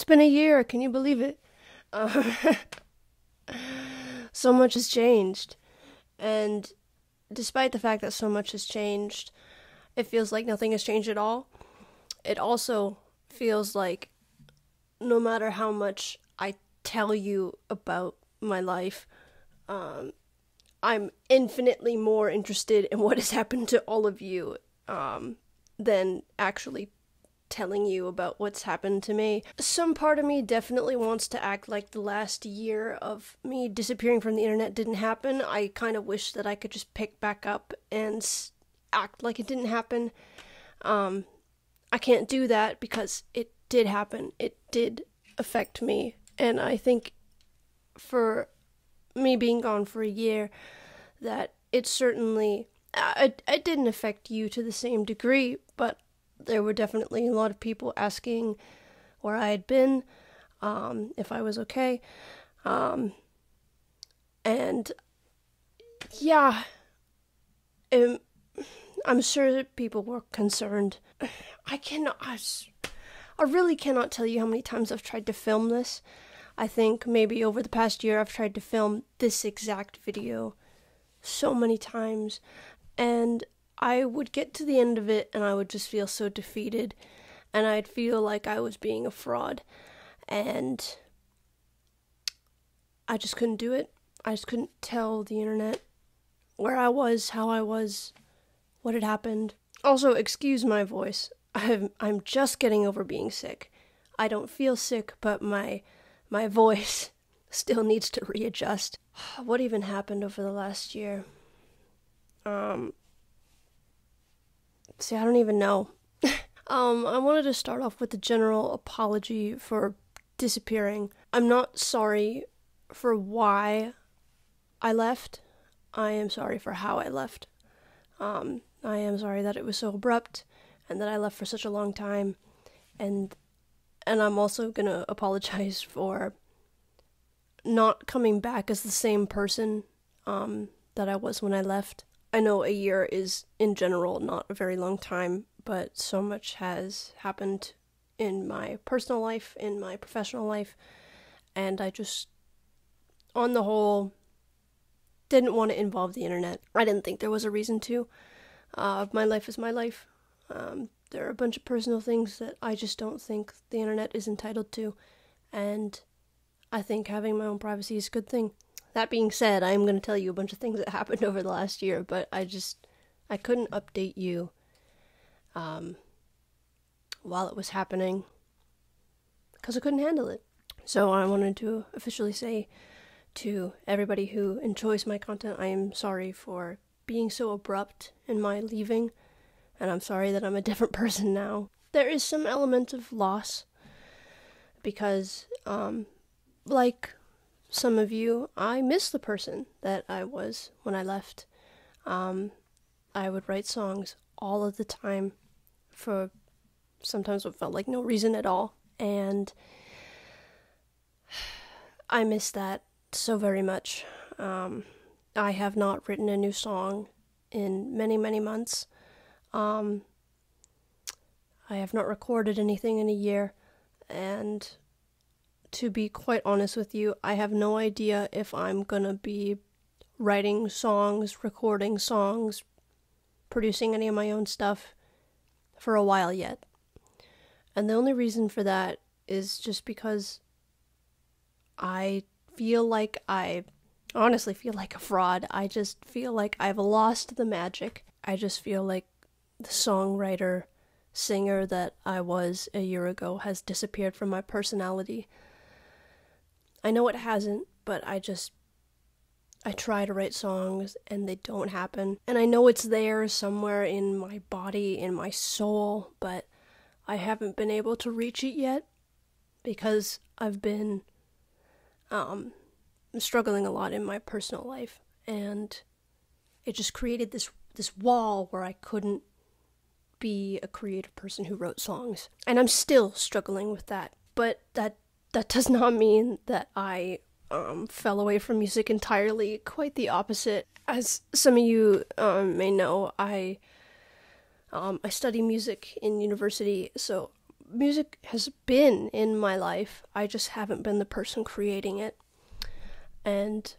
been a year. Can you believe it? Uh, so much has changed. And despite the fact that so much has changed, it feels like nothing has changed at all. It also feels like no matter how much I tell you about my life, I'm infinitely more interested in what has happened to all of you than actually telling you about what's happened to me. Some part of me definitely wants to act like the last year of me disappearing from the internet didn't happen. I kind of wish that I could just pick back up and act like it didn't happen. I can't do that because it did happen. It did affect me. And I think for me being gone for a year, that it certainly, it didn't affect you to the same degree, but there were definitely a lot of people asking where I had been, if I was okay, and yeah, I'm sure that people were concerned. I really cannot tell you how many times I've tried to film this. I think maybe over the past year I've tried to film this exact video so many times, and I would get to the end of it and I would just feel so defeated, and I'd feel like I was being a fraud, and I just couldn't do it. I just couldn't tell the internet where I was, how I was, what had happened. Also, excuse my voice. I'm just getting over being sick. I don't feel sick, but my voice still needs to readjust. What even happened over the last year? See, I don't even know. I wanted to start off with a general apology for disappearing. I'm not sorry for why I left. I am sorry for how I left. I am sorry that it was so abrupt and that I left for such a long time. And I'm also gonna apologize for not coming back as the same person that I was when I left. I know a year is, in general, not a very long time, but so much has happened in my personal life, in my professional life, and I just, on the whole, didn't want to involve the internet. I didn't think there was a reason to. My life is my life. There are a bunch of personal things that I just don't think the internet is entitled to, and I think having my own privacy is a good thing. That being said, I am going to tell you a bunch of things that happened over the last year, but I couldn't update you while it was happening because I couldn't handle it. So I wanted to officially say to everybody who enjoys my content, I am sorry for being so abrupt in my leaving, and I'm sorry that I'm a different person now. There is some element of loss because, like some of you, I miss the person that I was when I left. I would write songs all of the time for sometimes what felt like no reason at all, and I miss that so very much. I have not written a new song in many, many months. I have not recorded anything in a year, and to be quite honest with you, I have no idea if I'm gonna be writing songs, recording songs, producing any of my own stuff for a while yet. And the only reason for that is just because I honestly feel like a fraud. I just feel like I've lost the magic. I just feel like the songwriter, singer that I was a year ago has disappeared from my personality. I know it hasn't, but I try to write songs and they don't happen. And I know it's there somewhere in my body, in my soul, but I haven't been able to reach it yet because I've been struggling a lot in my personal life, and it just created this wall where I couldn't be a creative person who wrote songs. And I'm still struggling with that, but that does not mean that I fell away from music entirely. Quite the opposite. As some of you may know, I study music in university, so music has been in my life. I just haven't been the person creating it. And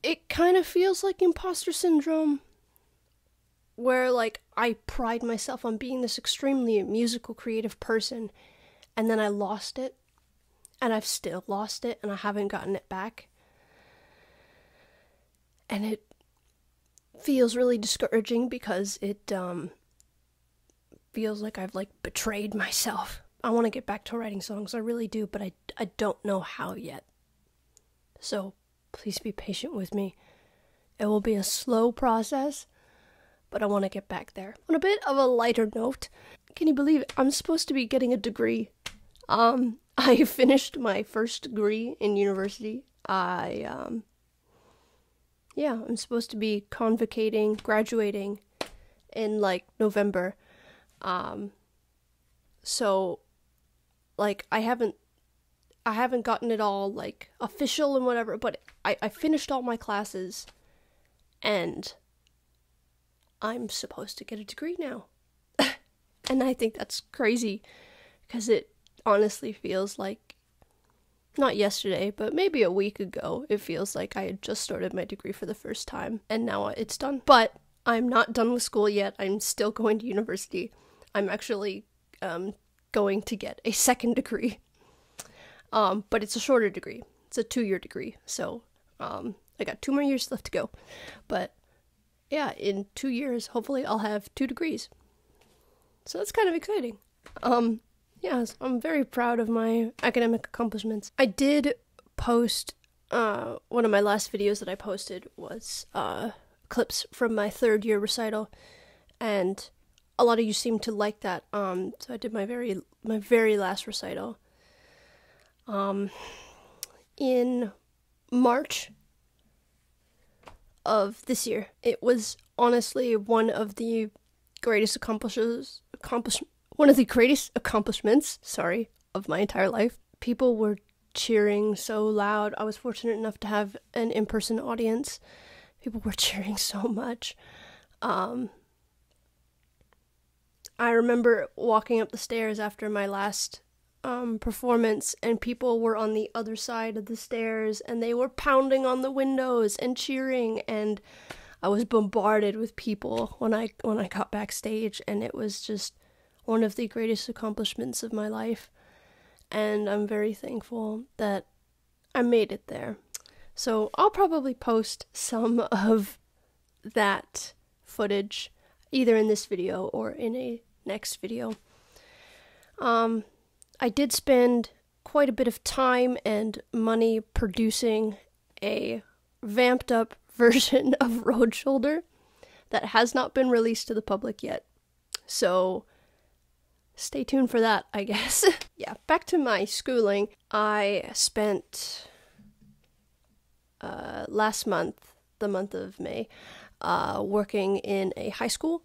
it kind of feels like imposter syndrome, where like I pride myself on being this extremely musical creative person, and then I lost it, and I've still lost it, and I haven't gotten it back. And it feels really discouraging because it feels like I've like betrayed myself. I want to get back to writing songs, I really do, but I don't know how yet. So please be patient with me. It will be a slow process, but I want to get back there. On a bit of a lighter note, can you believe it? I'm supposed to be getting a degree. I finished my first degree in university. I'm supposed to be convocating, graduating in like November. So like I haven't gotten it all like official and whatever, but I finished all my classes and I'm supposed to get a degree now. And I think that's crazy because it honestly feels like, not yesterday, but maybe a week ago, it feels like I had just started my degree for the first time, and now it's done. But I'm not done with school yet. I'm still going to university. I'm actually going to get a second degree. But it's a shorter degree. It's a 2-year degree. So I got 2 more years left to go. But yeah, in 2 years, hopefully I'll have 2 degrees. So that's kind of exciting. Yes, I'm very proud of my academic accomplishments. I did post, one of my last videos that I posted was clips from my 3rd year recital, and a lot of you seemed to like that. So I did my very last recital. In March of this year. It was honestly one of the greatest accomplishments, of my entire life. People were cheering so loud. I was fortunate enough to have an in-person audience. People were cheering so much. I remember walking up the stairs after my last performance, and people were on the other side of the stairs, and they were pounding on the windows and cheering, and I was bombarded with people when I got backstage, and it was just one of the greatest accomplishments of my life, and I'm very thankful that I made it there. So I'll probably post some of that footage either in this video or in a next video. I did spend quite a bit of time and money producing a vamped up version of Road Shoulder that has not been released to the public yet. So stay tuned for that, I guess. Yeah, back to my schooling. I spent last month, the month of May, working in a high school,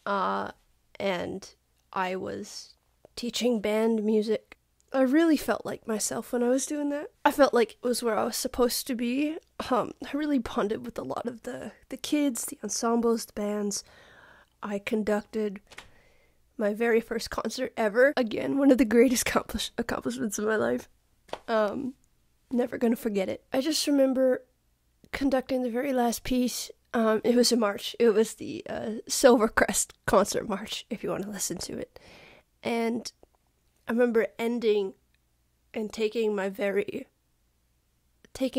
and I was teaching band music. I really felt like myself when I was doing that. I felt like it was where I was supposed to be. I really bonded with a lot of the kids, the ensembles, the bands. I conducted my very first concert ever. Again, one of the greatest accomplishments of my life. Never gonna forget it. I just remember conducting the very last piece. It was in March. It was the Silvercrest concert march, if you want to listen to it. And I remember ending and taking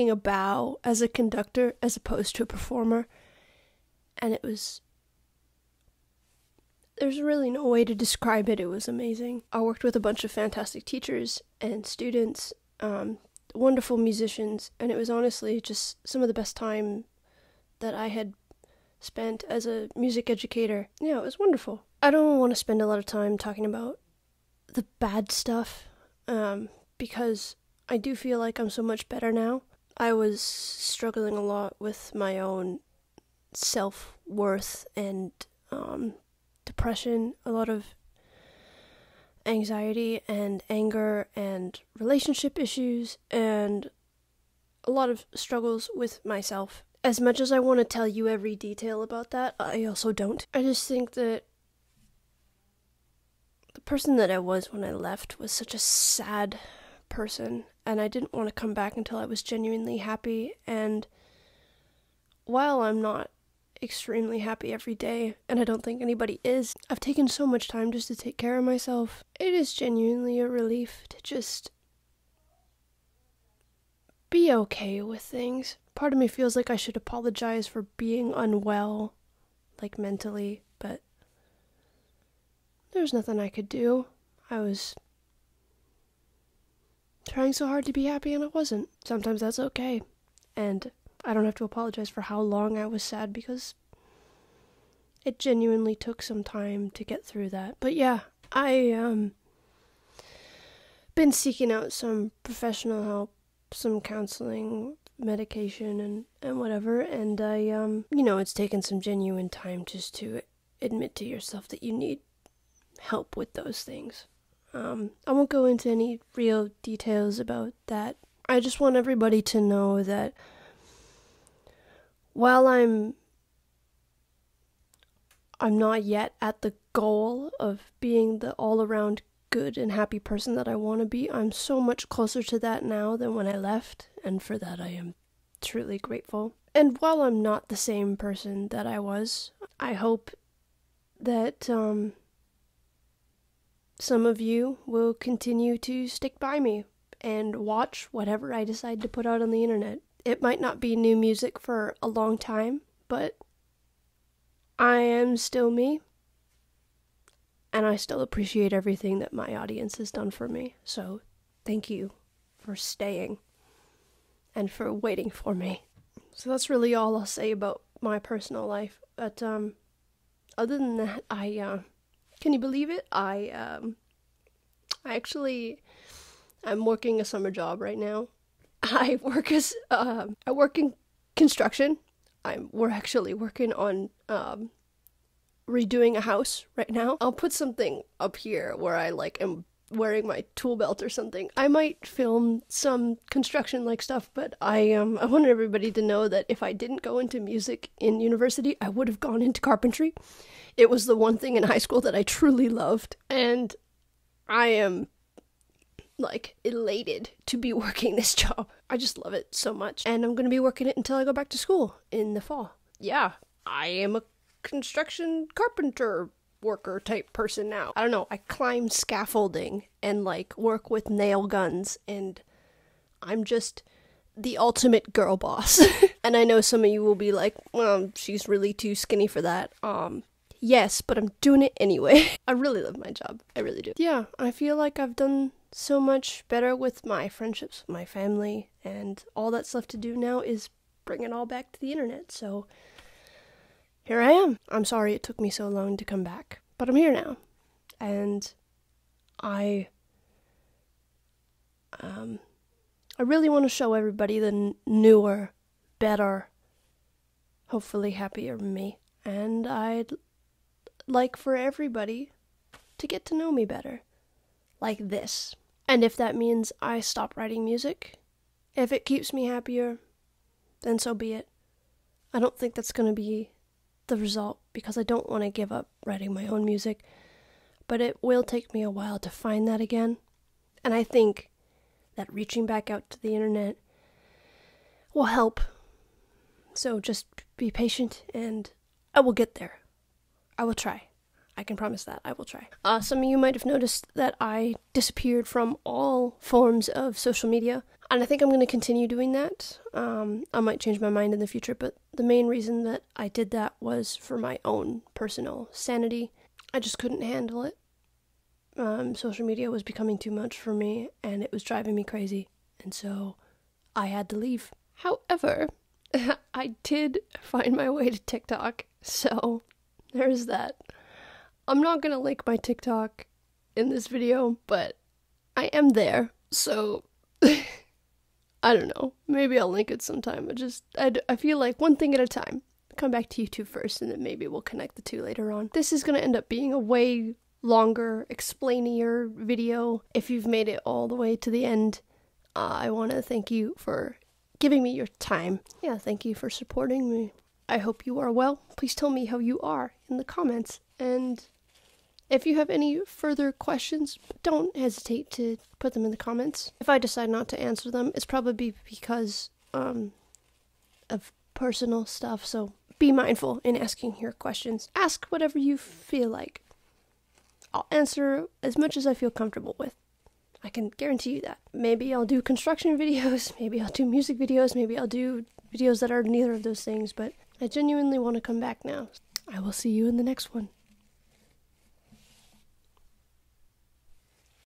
a bow as a conductor as opposed to a performer. And there's really no way to describe it. It was amazing. I worked with a bunch of fantastic teachers and students, wonderful musicians, and it was honestly just some of the best time that I had spent as a music educator. Yeah, it was wonderful. I don't want to spend a lot of time talking about the bad stuff, because I do feel like I'm so much better now. I was struggling a lot with my own self-worth and depression, a lot of anxiety and anger and relationship issues, and a lot of struggles with myself. As much as I want to tell you every detail about that, I also don't. I just think that the person that I was when I left was such a sad person, and I didn't want to come back until I was genuinely happy. And while I'm not extremely happy every day, and I don't think anybody is, I've taken so much time just to take care of myself. It is genuinely a relief to just be okay with things. Part of me feels like I should apologize for being unwell, like mentally, but there's nothing I could do. I was trying so hard to be happy and I wasn't. Sometimes that's okay. And I don't have to apologize for how long I was sad, because it genuinely took some time to get through that. But yeah, I been seeking out some professional help, some counseling, medication, and whatever, and I it's taken some genuine time just to admit to yourself that you need help with those things. I won't go into any real details about that. I just want everybody to know that while I'm not yet at the goal of being the all-around good and happy person that I want to be, I'm so much closer to that now than when I left, and for that I am truly grateful. And while I'm not the same person that I was, I hope that some of you will continue to stick by me and watch whatever I decide to put out on the internet. It might not be new music for a long time, but I am still me, and I still appreciate everything that my audience has done for me. So thank you for staying and for waiting for me. So that's really all I'll say about my personal life. But other than that, can you believe it? I'm working a summer job right now. I work in construction. We're actually working on redoing a house right now. I'll put something up here where I am wearing my tool belt or something. I might film some construction stuff, but I want everybody to know that if I didn't go into music in university, I would have gone into carpentry. It was the one thing in high school that I truly loved, and I am elated to be working this job. I just love it so much, and I'm going to be working it until I go back to school in the fall. Yeah, I am a construction carpenter worker type person now. I don't know, I climb scaffolding and work with nail guns, and I'm just the ultimate girl boss. And I know some of you will be like, well, she's really too skinny for that. Yes, but I'm doing it anyway. I really love my job. I really do. Yeah, I feel like I've done so much better with my friendships, my family, and all that's left to do now is bring it all back to the internet. So here I am. I'm sorry it took me so long to come back, but I'm here now. And I really want to show everybody the newer, better, hopefully happier me. And I'd like for everybody to get to know me better, like this. And if that means I stop writing music, if it keeps me happier, then so be it. I don't think that's going to be the result, because I don't want to give up writing my own music, but it will take me a while to find that again. And I think that reaching back out to the internet will help. So just be patient, and I will get there. I will try. I can promise that. I will try. Some of you might have noticed that I disappeared from all forms of social media, and I think I'm going to continue doing that. I might change my mind in the future, but the main reason that I did that was for my own personal sanity. I just couldn't handle it. Social media was becoming too much for me, and it was driving me crazy, and so I had to leave. However, I did find my way to TikTok, so there's that. I'm not gonna link my TikTok in this video, but I am there, so I don't know. Maybe I'll link it sometime. I feel like one thing at a time. Come back to YouTube first, and then maybe we'll connect the two later on. This is gonna end up being a way longer, explainier video. If you've made it all the way to the end, I want to thank you for giving me your time. Yeah, thank you for supporting me. I hope you are well. Please tell me how you are in the comments, and If you have any further questions, don't hesitate to put them in the comments. If I decide not to answer them, it's probably because of personal stuff, so be mindful in asking your questions. Ask whatever you feel like. I'll answer as much as I feel comfortable with. I can guarantee you that. Maybe I'll do construction videos, maybe I'll do music videos, maybe I'll do videos that are neither of those things, but I genuinely want to come back now. I will see you in the next one.